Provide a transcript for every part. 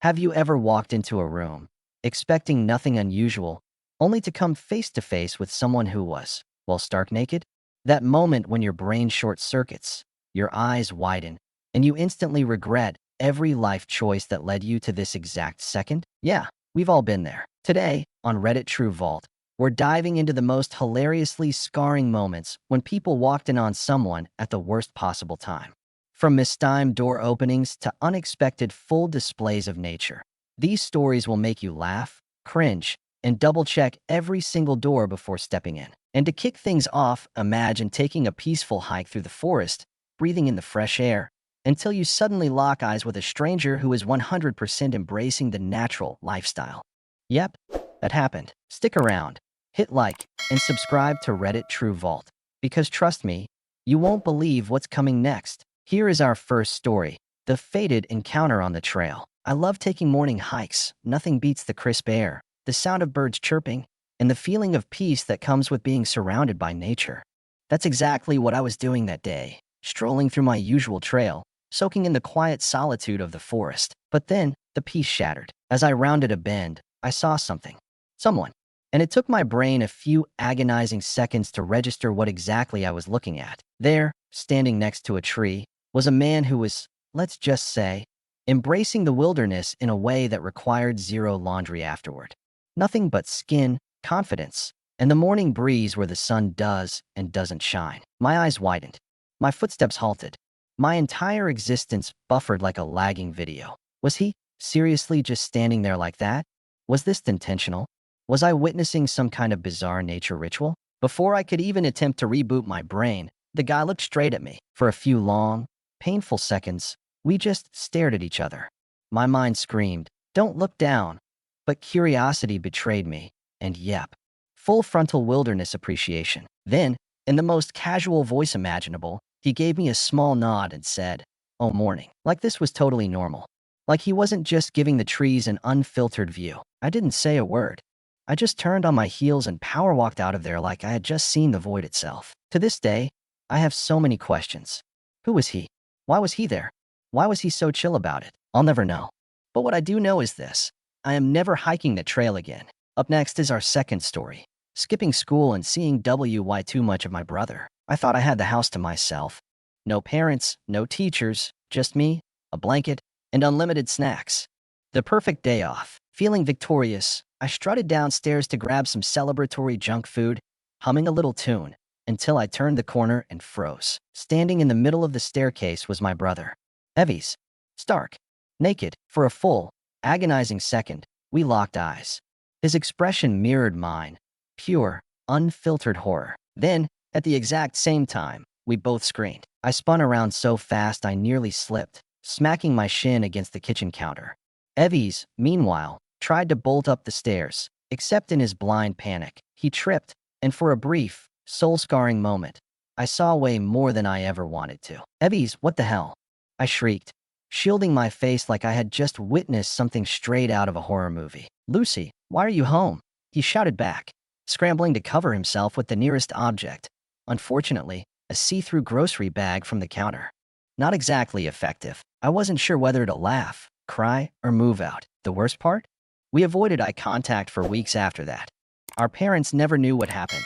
Have you ever walked into a room, expecting nothing unusual, only to come face to face with someone who was, well, stark naked? That moment when your brain short circuits, your eyes widen, and you instantly regret every life choice that led you to this exact second? Yeah, we've all been there. Today, on Reddit True Vault, we're diving into the most hilariously scarring moments when people walked in on someone at the worst possible time. From mistimed door openings to unexpected full displays of nature, these stories will make you laugh, cringe, and double-check every single door before stepping in. And to kick things off, imagine taking a peaceful hike through the forest, breathing in the fresh air, until you suddenly lock eyes with a stranger who is 100% embracing the natural lifestyle. Yep, that happened. Stick around, hit like, and subscribe to Reddit True Vault, because trust me, you won't believe what's coming next. Here is our first story, the fated encounter on the trail. I love taking morning hikes. Nothing beats the crisp air, the sound of birds chirping, and the feeling of peace that comes with being surrounded by nature. That's exactly what I was doing that day, strolling through my usual trail, soaking in the quiet solitude of the forest. But then, the peace shattered. As I rounded a bend, I saw something. Someone. And it took my brain a few agonizing seconds to register what exactly I was looking at. There, standing next to a tree, was a man who was, let's just say, embracing the wilderness in a way that required zero laundry afterward. Nothing but skin, confidence, and the morning breeze where the sun does and doesn't shine. My eyes widened. My footsteps halted. My entire existence buffered like a lagging video. Was he seriously just standing there like that? Was this intentional? Was I witnessing some kind of bizarre nature ritual? Before I could even attempt to reboot my brain, the guy looked straight at me. For a few long, painful seconds, we just stared at each other. My mind screamed, "Don't look down." But curiosity betrayed me, and yep, full frontal wilderness appreciation. Then, in the most casual voice imaginable, he gave me a small nod and said, "Oh, morning." Like this was totally normal. Like he wasn't just giving the trees an unfiltered view. I didn't say a word. I just turned on my heels and power walked out of there like I had just seen the void itself. To this day, I have so many questions. Who was he? Why was he there? Why was he so chill about it? I'll never know. But what I do know is this: I am never hiking the trail again. Up next is our second story. Skipping school and seeing way too much of my brother. I thought I had the house to myself. No parents, no teachers, just me, a blanket, and unlimited snacks. The perfect day off. Feeling victorious, I strutted downstairs to grab some celebratory junk food, humming a little tune, until I turned the corner and froze. Standing in the middle of the staircase was my brother, Evie's, stark, naked. For a full, agonizing second, we locked eyes. His expression mirrored mine, pure, unfiltered horror. Then, at the exact same time, we both screamed. I spun around so fast I nearly slipped, smacking my shin against the kitchen counter. Evie's, meanwhile, tried to bolt up the stairs, except in his blind panic, he tripped, and for a brief, soul-scarring moment, I saw way more than I ever wanted to. "Evie's, what the hell?" I shrieked, shielding my face like I had just witnessed something straight out of a horror movie. "Lucy, why are you home?" he shouted back, scrambling to cover himself with the nearest object. Unfortunately, a see-through grocery bag from the counter. Not exactly effective. I wasn't sure whether to laugh, cry, or move out. The worst part? We avoided eye contact for weeks after that. Our parents never knew what happened.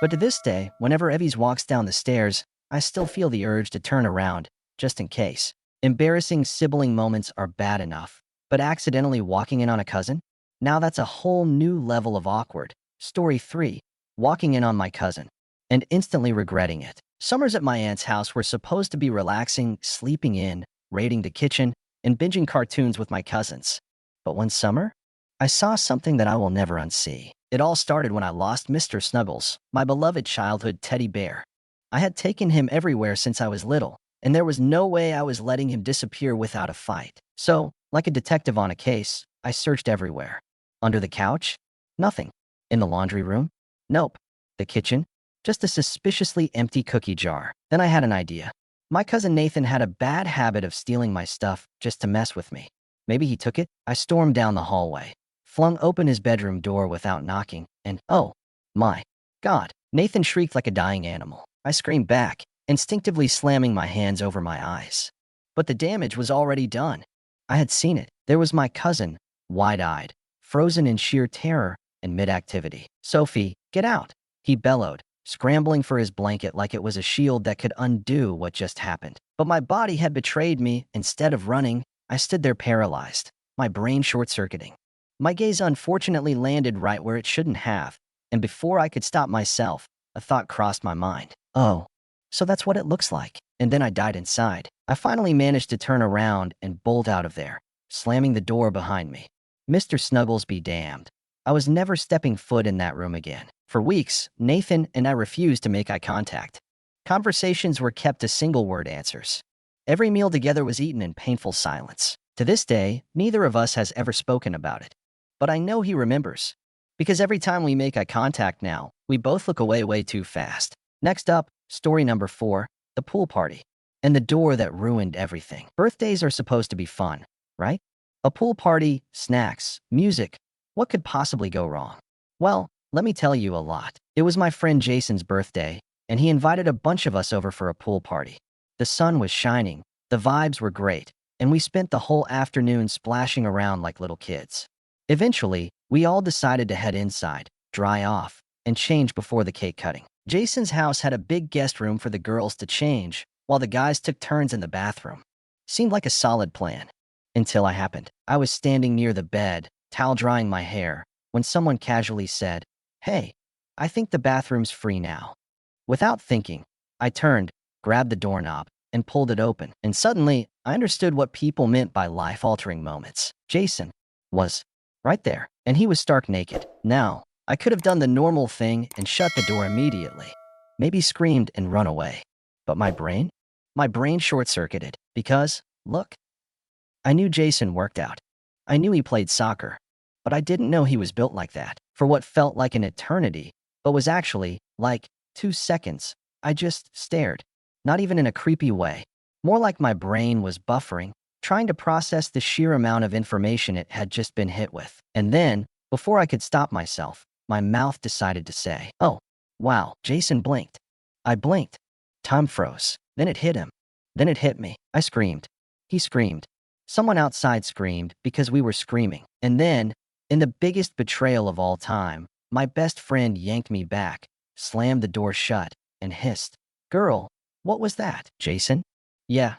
But to this day, whenever Evie's walks down the stairs, I still feel the urge to turn around, just in case. Embarrassing sibling moments are bad enough, but accidentally walking in on a cousin? Now that's a whole new level of awkward. Story 3. Walking in on my cousin, and instantly regretting it. Summers at my aunt's house were supposed to be relaxing, sleeping in, raiding the kitchen, and binging cartoons with my cousins. But one summer, I saw something that I will never unsee. It all started when I lost Mr. Snuggles, my beloved childhood teddy bear. I had taken him everywhere since I was little, and there was no way I was letting him disappear without a fight. So, like a detective on a case, I searched everywhere. Under the couch? Nothing. In the laundry room? Nope. The kitchen? Just a suspiciously empty cookie jar. Then I had an idea. My cousin Nathan had a bad habit of stealing my stuff just to mess with me. Maybe he took it? I stormed down the hallway, flung open his bedroom door without knocking, and oh my God, Nathan shrieked like a dying animal. I screamed back, instinctively slamming my hands over my eyes. But the damage was already done. I had seen it. There was my cousin, wide-eyed, frozen in sheer terror and mid-activity. "Sophie, get out!" he bellowed, scrambling for his blanket like it was a shield that could undo what just happened. But my body had betrayed me. Instead of running, I stood there paralyzed, my brain short-circuiting. My gaze unfortunately landed right where it shouldn't have, and before I could stop myself, a thought crossed my mind. Oh, so that's what it looks like. And then I died inside. I finally managed to turn around and bolt out of there, slamming the door behind me. Mr. Snuggles be damned. I was never stepping foot in that room again. For weeks, Nathan and I refused to make eye contact. Conversations were kept to single-word answers. Every meal together was eaten in painful silence. To this day, neither of us has ever spoken about it. But I know he remembers. Because every time we make eye contact now, we both look away way too fast. Next up, story number 4, the pool party. And the door that ruined everything. Birthdays are supposed to be fun, right? A pool party, snacks, music. What could possibly go wrong? Well, let me tell you a lot. It was my friend Jason's birthday, and he invited a bunch of us over for a pool party. The sun was shining, the vibes were great, and we spent the whole afternoon splashing around like little kids. Eventually, we all decided to head inside, dry off, and change before the cake cutting. Jason's house had a big guest room for the girls to change, while the guys took turns in the bathroom. Seemed like a solid plan. Until I happened. I was standing near the bed, towel drying my hair, when someone casually said, "Hey, I think the bathroom's free now." Without thinking, I turned, grabbed the doorknob, and pulled it open. And suddenly, I understood what people meant by life-altering moments. Jason was right there, and he was stark naked. Now, I could have done the normal thing and shut the door immediately. Maybe screamed and run away. But my brain? My brain short-circuited because, look, I knew Jason worked out. I knew he played soccer. But I didn't know he was built like that. For what felt like an eternity, but was actually, like, 2 seconds, I just stared. Not even in a creepy way. More like my brain was buffering, trying to process the sheer amount of information it had just been hit with. And then, before I could stop myself, my mouth decided to say, "Oh, wow." Jason blinked. I blinked. Time froze. Then it hit him. Then it hit me. I screamed. He screamed. Someone outside screamed because we were screaming. And then, in the biggest betrayal of all time, my best friend yanked me back, slammed the door shut, and hissed, "Girl, what was that?" Jason? Yeah.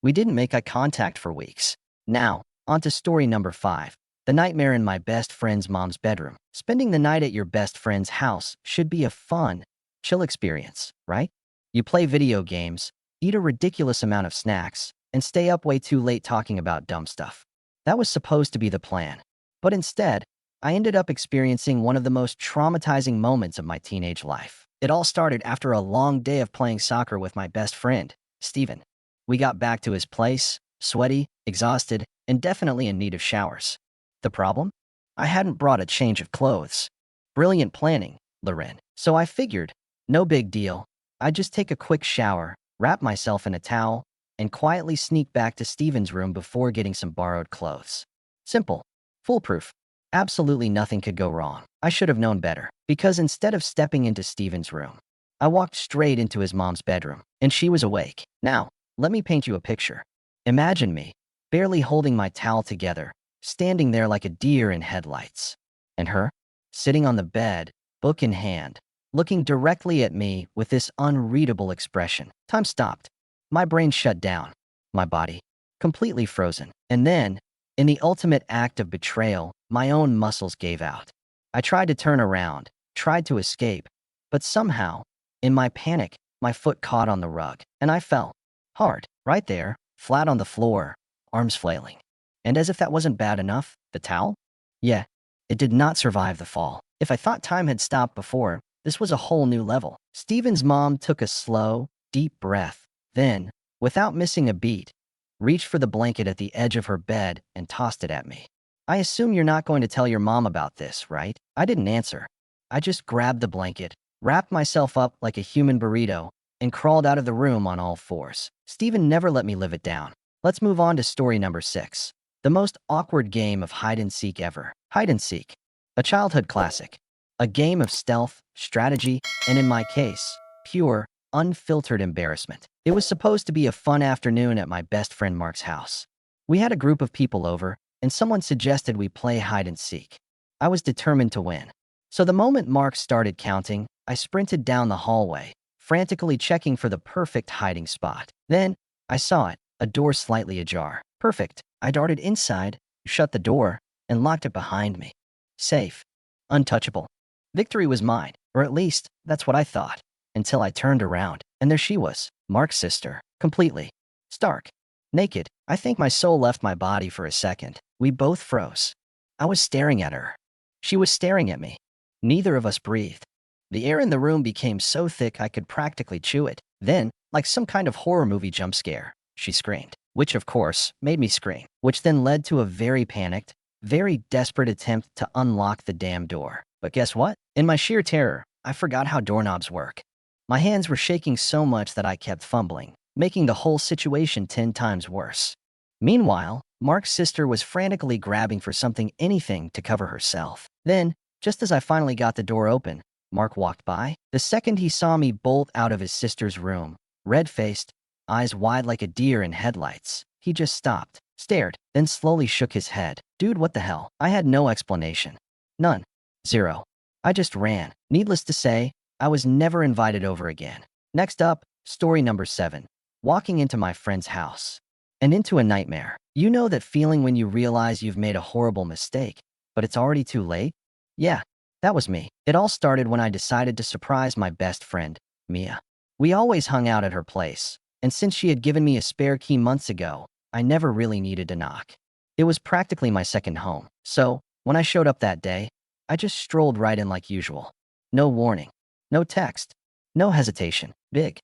We didn't make eye contact for weeks. Now, on to story number 5. The nightmare in my best friend's mom's bedroom. Spending the night at your best friend's house should be a fun, chill experience, right? You play video games, eat a ridiculous amount of snacks, and stay up way too late talking about dumb stuff. That was supposed to be the plan. But instead, I ended up experiencing one of the most traumatizing moments of my teenage life. It all started after a long day of playing soccer with my best friend, Steven. We got back to his place, sweaty, exhausted, and definitely in need of showers. The problem? I hadn't brought a change of clothes. Brilliant planning, Loren. So I figured, no big deal. I'd just take a quick shower, wrap myself in a towel, and quietly sneak back to Steven's room before getting some borrowed clothes. Simple. Foolproof. Absolutely nothing could go wrong. I should have known better, because instead of stepping into Steven's room, I walked straight into his mom's bedroom, and she was awake. Now, let me paint you a picture. Imagine me, barely holding my towel together, standing there like a deer in headlights. And her, sitting on the bed, book in hand, looking directly at me with this unreadable expression. Time stopped. My brain shut down. My body, completely frozen. And then, in the ultimate act of betrayal, my own muscles gave out. I tried to turn around, tried to escape, but somehow, in my panic, my foot caught on the rug, and I fell. Hard, right there, flat on the floor, arms flailing. And as if that wasn't bad enough, the towel? Yeah, it did not survive the fall. If I thought time had stopped before, this was a whole new level. Steven's mom took a slow, deep breath, then, without missing a beat, reached for the blanket at the edge of her bed and tossed it at me. I assume you're not going to tell your mom about this, right? I didn't answer. I just grabbed the blanket, wrapped myself up like a human burrito, and crawled out of the room on all fours. Steven never let me live it down. Let's move on to story number 6. The most awkward game of hide-and-seek ever. Hide-and-seek. A childhood classic. A game of stealth, strategy, and in my case, pure, unfiltered embarrassment. It was supposed to be a fun afternoon at my best friend Mark's house. We had a group of people over, and someone suggested we play hide and seek. I was determined to win. So the moment Mark started counting, I sprinted down the hallway, frantically checking for the perfect hiding spot. Then, I saw it, a door slightly ajar. Perfect. I darted inside, shut the door, and locked it behind me. Safe. Untouchable. Victory was mine, or at least, that's what I thought, until I turned around, and there she was, Mark's sister, completely stark, naked. I think my soul left my body for a second. We both froze. I was staring at her. She was staring at me. Neither of us breathed. The air in the room became so thick I could practically chew it. Then, like some kind of horror movie jump scare, she screamed, which of course made me scream, which then led to a very panicked, very desperate attempt to unlock the damn door. But guess what? In my sheer terror, I forgot how doorknobs work. My hands were shaking so much that I kept fumbling, making the whole situation 10 times worse. Meanwhile, Mark's sister was frantically grabbing for something, anything, to cover herself. Then, just as I finally got the door open, Mark walked by. The second he saw me bolt out of his sister's room, red-faced, eyes wide like a deer in headlights, he just stopped, stared, then slowly shook his head. Dude, what the hell? I had no explanation. None. Zero. I just ran. Needless to say, I was never invited over again. Next up, story number 7. Walking into my friend's house. And into a nightmare. You know that feeling when you realize you've made a horrible mistake, but it's already too late? Yeah, that was me. It all started when I decided to surprise my best friend, Mia. We always hung out at her place, and since she had given me a spare key months ago, I never really needed to knock. It was practically my second home, so when I showed up that day, I just strolled right in like usual. No warning, no text, no hesitation. Big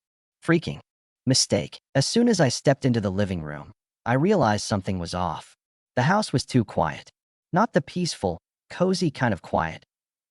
freaking mistake. As soon as I stepped into the living room, I realized something was off. The house was too quiet. Not the peaceful, cozy kind of quiet.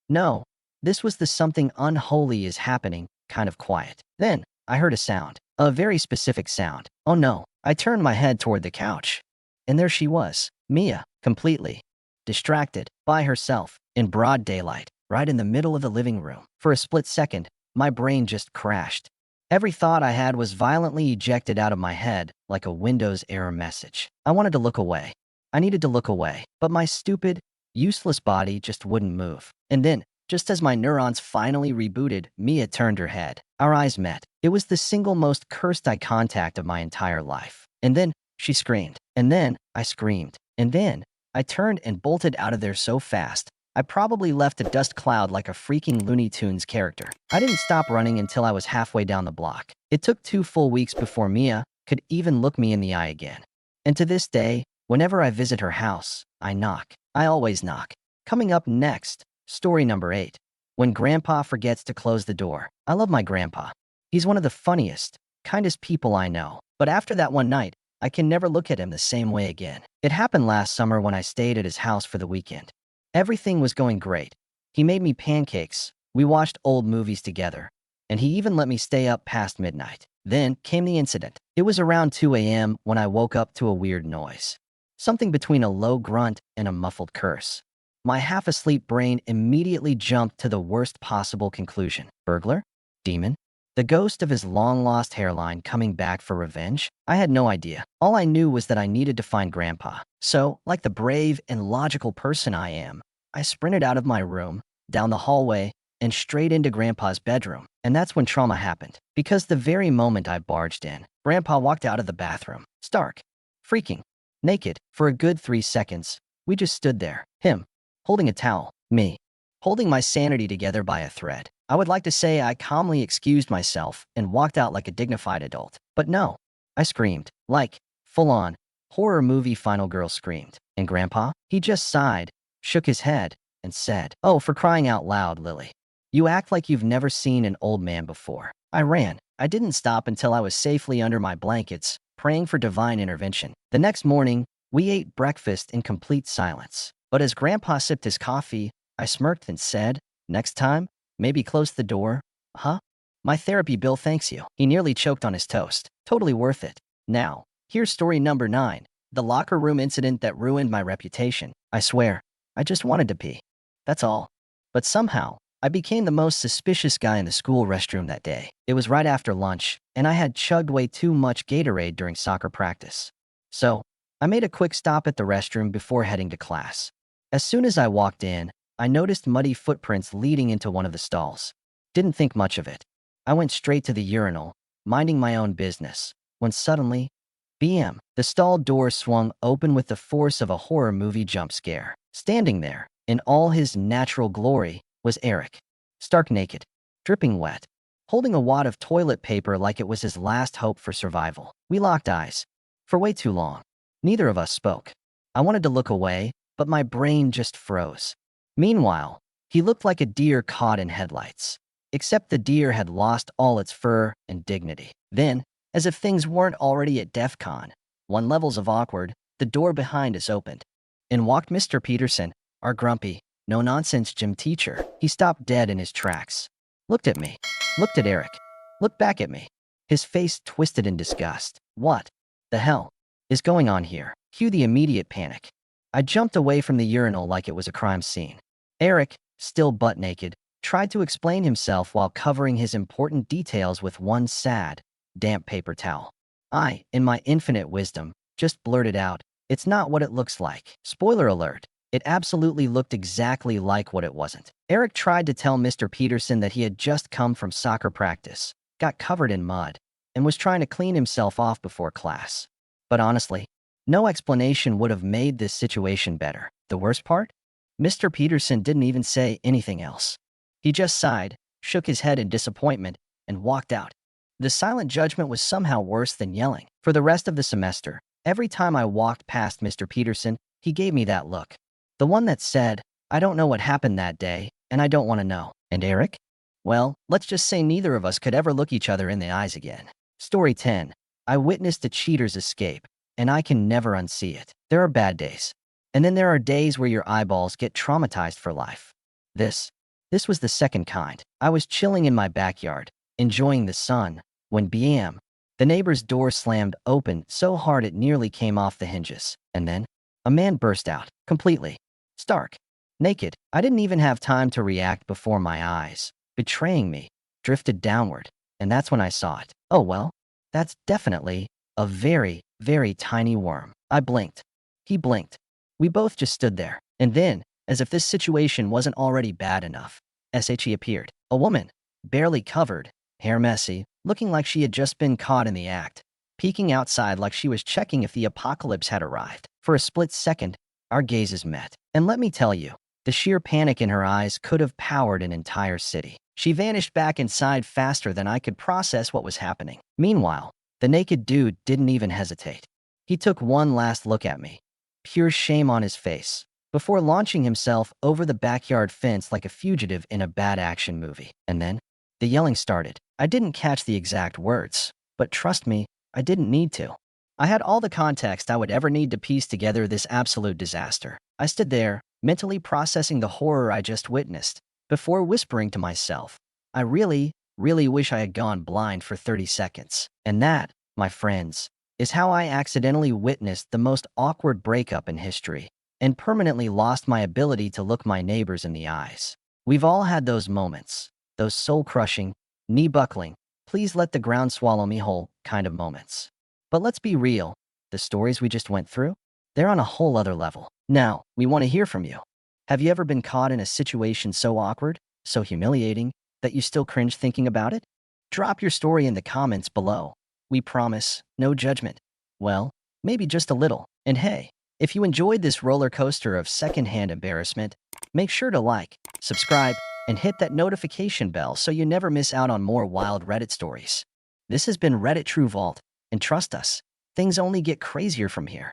No, this was the something unholy is happening kind of quiet. Then, I heard a sound. A very specific sound. Oh no. I turned my head toward the couch. And there she was, Mia, completely distracted, by herself, in broad daylight, right in the middle of the living room. For a split second, my brain just crashed. Every thought I had was violently ejected out of my head like a Windows error message. I wanted to look away. I needed to look away, but my stupid, useless body just wouldn't move. And then, just as my neurons finally rebooted, Mia turned her head. Our eyes met. It was the single most cursed eye contact of my entire life. And then, she screamed. And then, I screamed. And then, I turned and bolted out of there so fast, I probably left a dust cloud like a freaking Looney Tunes character. I didn't stop running until I was halfway down the block. It took 2 full weeks before Mia could even look me in the eye again. And to this day, whenever I visit her house, I knock. I always knock. Coming up next, story number 8. When Grandpa forgets to close the door. I love my grandpa. He's one of the funniest, kindest people I know. But after that one night, I can never look at him the same way again. It happened last summer when I stayed at his house for the weekend. Everything was going great. He made me pancakes, we watched old movies together, and he even let me stay up past midnight. Then came the incident. It was around 2 a.m. when I woke up to a weird noise. Something between a low grunt and a muffled curse. My half-asleep brain immediately jumped to the worst possible conclusion. Burglar? Demon? The ghost of his long-lost hairline coming back for revenge? I had no idea. All I knew was that I needed to find Grandpa. So, like the brave and logical person I am, I sprinted out of my room, down the hallway, and straight into Grandpa's bedroom. And that's when trauma happened. Because the very moment I barged in, Grandpa walked out of the bathroom. Stark. Freaking. Naked. For a good 3 seconds, we just stood there. Him. Holding a towel. Me. Holding my sanity together by a thread. I would like to say I calmly excused myself and walked out like a dignified adult. But no. I screamed. Like, full-on, horror movie final girl screamed. And Grandpa? He just sighed, shook his head, and said, "Oh, for crying out loud, Lily. You act like you've never seen an old man before." I ran. I didn't stop until I was safely under my blankets, praying for divine intervention. The next morning, we ate breakfast in complete silence. But as Grandpa sipped his coffee, I smirked and said, "Next time, maybe close the door." Huh? My therapy bill thanks you. He nearly choked on his toast. Totally worth it. Now, here's story number 9. The locker room incident that ruined my reputation. I swear, I just wanted to pee. That's all. But somehow, I became the most suspicious guy in the school restroom that day. It was right after lunch, and I had chugged way too much Gatorade during soccer practice. So, I made a quick stop at the restroom before heading to class. As soon as I walked in, I noticed muddy footprints leading into one of the stalls. Didn't think much of it. I went straight to the urinal, minding my own business, when suddenly, BM, the stall door swung open with the force of a horror movie jump scare. Standing there, in all his natural glory, was Eric. Stark naked, dripping wet, holding a wad of toilet paper like it was his last hope for survival. We locked eyes. For way too long. Neither of us spoke. I wanted to look away, but my brain just froze. Meanwhile, he looked like a deer caught in headlights. Except the deer had lost all its fur and dignity. Then, as if things weren't already at DEF CON 1 levels of awkward, the door behind us opened. In walked Mr. Peterson, our grumpy, no-nonsense gym teacher. He stopped dead in his tracks. Looked at me. Looked at Eric. Looked back at me. His face twisted in disgust. What the hell is going on here? Cue the immediate panic. I jumped away from the urinal like it was a crime scene. Eric, still butt naked, tried to explain himself while covering his important details with one sad, damp paper towel. I, in my infinite wisdom, just blurted out, "It's not what it looks like." Spoiler alert, it absolutely looked exactly like what it wasn't. Eric tried to tell Mr. Peterson that he had just come from soccer practice, got covered in mud, and was trying to clean himself off before class. But honestly, no explanation would have made this situation better. The worst part? Mr. Peterson didn't even say anything else. He just sighed, shook his head in disappointment, and walked out. The silent judgment was somehow worse than yelling. For the rest of the semester, every time I walked past Mr. Peterson, he gave me that look. The one that said, "I don't know what happened that day, and I don't want to know." And Eric? Well, let's just say neither of us could ever look each other in the eyes again. Story 10. I witnessed a cheater's escape, and I can never unsee it. There are bad days. And then there are days where your eyeballs get traumatized for life. This was the second kind. I was chilling in my backyard, enjoying the sun, when bam, the neighbor's door slammed open so hard it nearly came off the hinges. And then, a man burst out, completely stark, naked. I didn't even have time to react before my eyes, betraying me, drifted downward, and that's when I saw it. Oh well, that's definitely a very, very tiny worm. I blinked. He blinked. We both just stood there. And then, as if this situation wasn't already bad enough, SHE appeared. A woman, barely covered, hair messy, looking like she had just been caught in the act, peeking outside like she was checking if the apocalypse had arrived. For a split second, our gazes met. And let me tell you, the sheer panic in her eyes could have powered an entire city. She vanished back inside faster than I could process what was happening. Meanwhile, the naked dude didn't even hesitate. He took one last look at me, pure shame on his face, before launching himself over the backyard fence like a fugitive in a bad action movie. And then, the yelling started. I didn't catch the exact words, but trust me, I didn't need to. I had all the context I would ever need to piece together this absolute disaster. I stood there, mentally processing the horror I just witnessed, before whispering to myself, I really, really wish I had gone blind for 30 seconds. And that, my friends, is how I accidentally witnessed the most awkward breakup in history, and permanently lost my ability to look my neighbors in the eyes. We've all had those moments, those soul-crushing, knee-buckling, please let the ground swallow me whole kind of moments. But let's be real, the stories we just went through, they're on a whole other level. Now, we want to hear from you. Have you ever been caught in a situation so awkward, so humiliating, that you still cringe thinking about it? Drop your story in the comments below. We promise, no judgment. Well, maybe just a little. And hey, if you enjoyed this roller coaster of secondhand embarrassment, make sure to like, subscribe, and hit that notification bell so you never miss out on more wild Reddit stories. This has been Reddit True Vault, and trust us, things only get crazier from here.